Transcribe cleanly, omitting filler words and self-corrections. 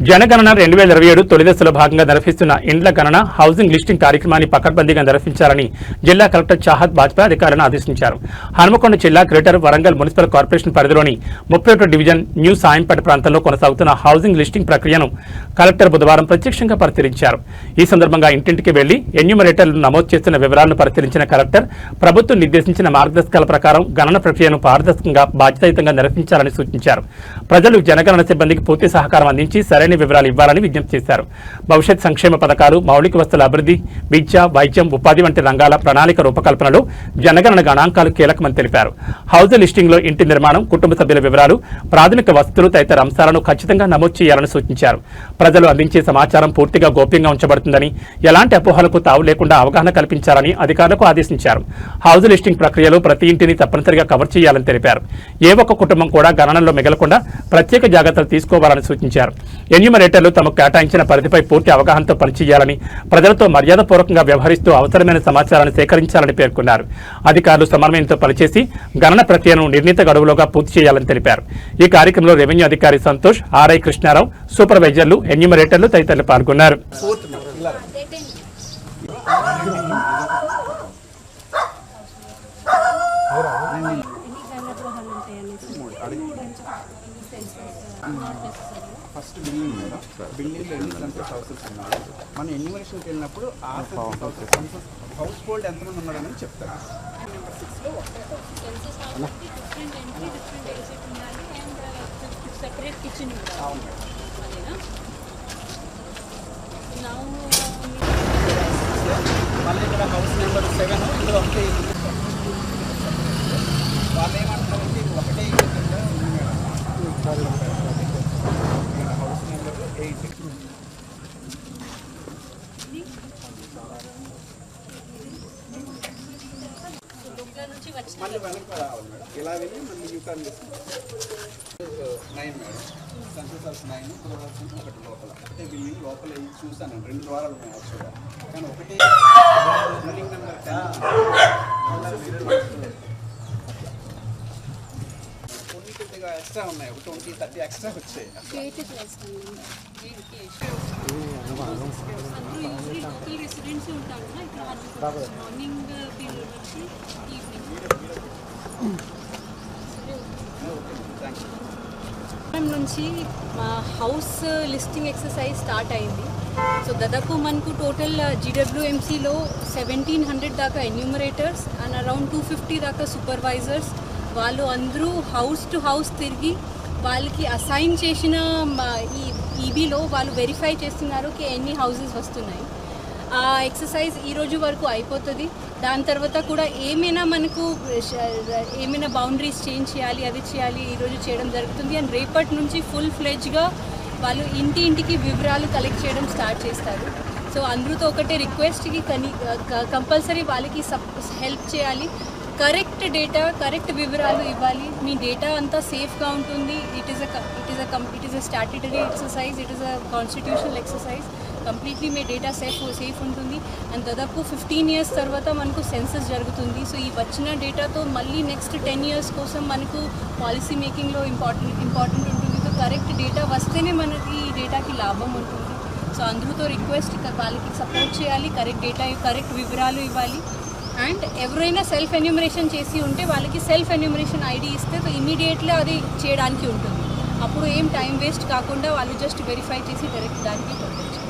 జనగణన 2027 తొలి దశలో భాగంగా నిర్వహిస్తున్న ఇండ్ల గణన హౌసింగ్ లిస్టింగ్ కార్యక్రమాన్ని పకడ్బందీగా నిర్వహించాలని జిల్లా కలెక్టర్ చాహద్ బాజ్పా అధికారులను ఆదేశించారు. హనుమకొండ జిల్లా గ్రేటర్ వరంగల్ మున్సిపల్ కార్పొరేషన్ పరిధిలోని 31 డివిజన్ న్యూ సాయంపేట ప్రాంతంలో కొనసాగుతున్న హౌసింగ్ లిస్టింగ్ ప్రక్రియను కలెక్టర్ బుధవారం ప్రత్యక్షంగా పరిశీలించారు. ఈ సందర్భంగా ఇంటింటికి వెళ్లి ఎన్యూమరేటర్లు నమోదు చేస్తున్న వివరాలను పరిశీలించిన కలెక్టర్ ప్రభుత్వం నిర్దేశించిన మార్గదర్శకాల ప్రకారం గణన ప్రక్రియను పారదర్శకంగా బాధ్యతాయుతంగా నిర్వహించాలని సూచించారు. ప్రజలు జనగణన సిబ్బందికి పూర్తి సహకారం అందించి సరైన వివరాలు ఇవ్వాలని విజ్ఞప్తి చేశారు. భవిష్యత్ సంక్షేమ పథకాలు, మౌలిక వస్తువుల అభివృద్ధి, విద్య, వైద్యం, ఉపాధి వంటి రంగాల ప్రణాళిక రూపకల్పనలో జనగణన గణాంకాలు కీలకమని తెలిపారు. హౌస్ లిస్టింగ్ లో ఇంటి నిర్మాణం, కుటుంబ సభ్యుల వివరాలు, ప్రాథమిక వస్తువులు తదితర అంశాలను ఖచ్చితంగా నమోదు చేయాలని సూచించారు. ప్రజలు అందించే సమాచారం పూర్తిగా గోప్యంగా ఉంచబడుతుందని, ఎలాంటి అపోహలకు తావు లేకుండా అవగాహన కల్పించాలని అధికారులకు ఆదేశించారు. హౌస్ లిస్టింగ్ ప్రక్రియలో ప్రతి ఇంటిని తప్పనిసరిగా కవర్ చేయాలని తెలిపారు. ఏ ఒక్క కుటుంబం కూడా గణనలో మిగలకుండా ప్రత్యేక జాగ్రత్తలు తీసుకోవాలని సూచించారు. ఎన్యూమరేటర్లు తమకు కేటాయించిన పరిధిపై పూర్తి అవగాహనతో పనిచేయాలని, ప్రజలతో మర్యాదపూర్వకంగా వ్యవహరిస్తూ అవసరమైన సమాచారాన్ని సేకరించాలని పేర్కొన్నారు. అధికారులు సమన్వయంతో పనిచేసి గణన ప్రక్రియను నిర్ణీత గడువులోగా పూర్తి చేయాలని తెలిపారు. ఈ కార్యక్రమంలో రెవెన్యూ అధికారి సంతోష్, ఆర్ఐ కృష్ణారావు, సూపర్వైజర్లు, ఎన్యూమరేటర్లు తదితరులు పాల్గొన్నారు. ఫస్ట్ బిల్డింగ్ మీద బిల్డింగ్లో ఎన్ని సెన్సస్ హౌసెస్ ఉన్నాయి, మన ఎన్యూమరేషన్కి వెళ్ళినప్పుడు ఆ హౌస్ హోల్డ్ ఎంతమంది ఉన్నారని చెప్తారు. మళ్ళీ ఇక్కడ హౌస్ నెంబర్ 7 ఇందులో ఒకటే వాళ్ళు ఏమంటారంటే ఇది ఒకటే హౌస్ నెంబర్ 8 మళ్ళీ వెనక్కి రావాలి మేడం. ఇలా వెళ్ళి మళ్ళీ యూటర్న్ తీసుకుంటాం. 9 మేడం, సెన్సస్ హౌస్ 9 ఒకటి లోపల ఒకటే బిల్డింగ్ లోపల చూసాను. 2 ద్వారాలు ఉన్నాయి యాక్చువల్గా, కానీ ఒకటే బిల్డింగ్ నెంబర్ 10 కొద్దిగా ఎక్స్ట్రా ఉన్నాయి. ఒక 20-30 ఎక్స్ట్రా వచ్చాయి. నుంచి హౌస్ లిస్టింగ్ ఎక్సర్సైజ్ స్టార్ట్ అయింది. సో దాదాపు మనకు టోటల్ జీడబ్ల్యూఎంసీలో 1700 దాకా ఎన్యూమరేటర్స్ అండ్ అరౌండ్ 250 దాకా సూపర్వైజర్స్ వాళ్ళు అందరూ హౌస్ టు హౌస్ తిరిగి వాళ్ళకి అసైన్ చేసిన ఈ ఈబీలో వాళ్ళు వెరిఫై చేస్తున్నారు ఎన్ని హౌసెస్ వస్తున్నాయి. ఆ ఎక్సర్సైజ్ ఈరోజు వరకు అయిపోతుంది. దాని తర్వాత కూడా ఏమైనా మనకు ఏమైనా బౌండరీస్ చేంజ్ చేయాలి, అది చేయాలి, ఈరోజు చేయడం జరుగుతుంది. అండ్ రేపటి నుంచి ఫుల్ ఫ్లెడ్జ్గా వాళ్ళు ఇంటింటికి వివరాలు కలెక్ట్ చేయడం స్టార్ట్ చేస్తారు. సో అందరితో ఒకటే రిక్వెస్ట్కి కంపల్సరీ వాళ్ళకి హెల్ప్ చేయాలి. కరెక్ట్ డేటా, కరెక్ట్ వివరాలు ఇవ్వాలి. మీ డేటా అంతా సేఫ్గా ఉంటుంది. It is a statutory exercise, it is a constitutional exercise. Completely me data safe ఉంటుంది. అండ్ దాదాపు 15 years తర్వాత మనకు సెన్సస్ జరుగుతుంది. సో ఈ వచ్చిన డేటాతో మళ్ళీ నెక్స్ట్ 10 years కోసం మనకు పాలసీ మేకింగ్లో ఇంపార్టెంట్ ఉంటుంది. సో కరెక్ట్ డేటా వస్తేనే మనకి ఈ డేటాకి లాభం ఉంటుంది. సో అందరితో రిక్వెస్ట్ వాళ్ళకి సపోర్ట్ చేయాలి, కరెక్ట్ డేటా, కరెక్ట్ వివరాలు ఇవ్వాలి. అండ్ ఎవరైనా సెల్ఫ్ ఎన్యూమరేషన్ చేసి ఉంటే వాళ్ళకి సెల్ఫ్ ఎన్యూమరేషన్ ఐడి ఇస్తే సో ఇమీడియట్లీ అది చేయడానికి ఉంటుంది. అప్పుడు ఏం టైం వేస్ట్ కాకుండా వాళ్ళు జస్ట్ వెరిఫై చేసి డైరెక్ట్ దానికి పంపించారు.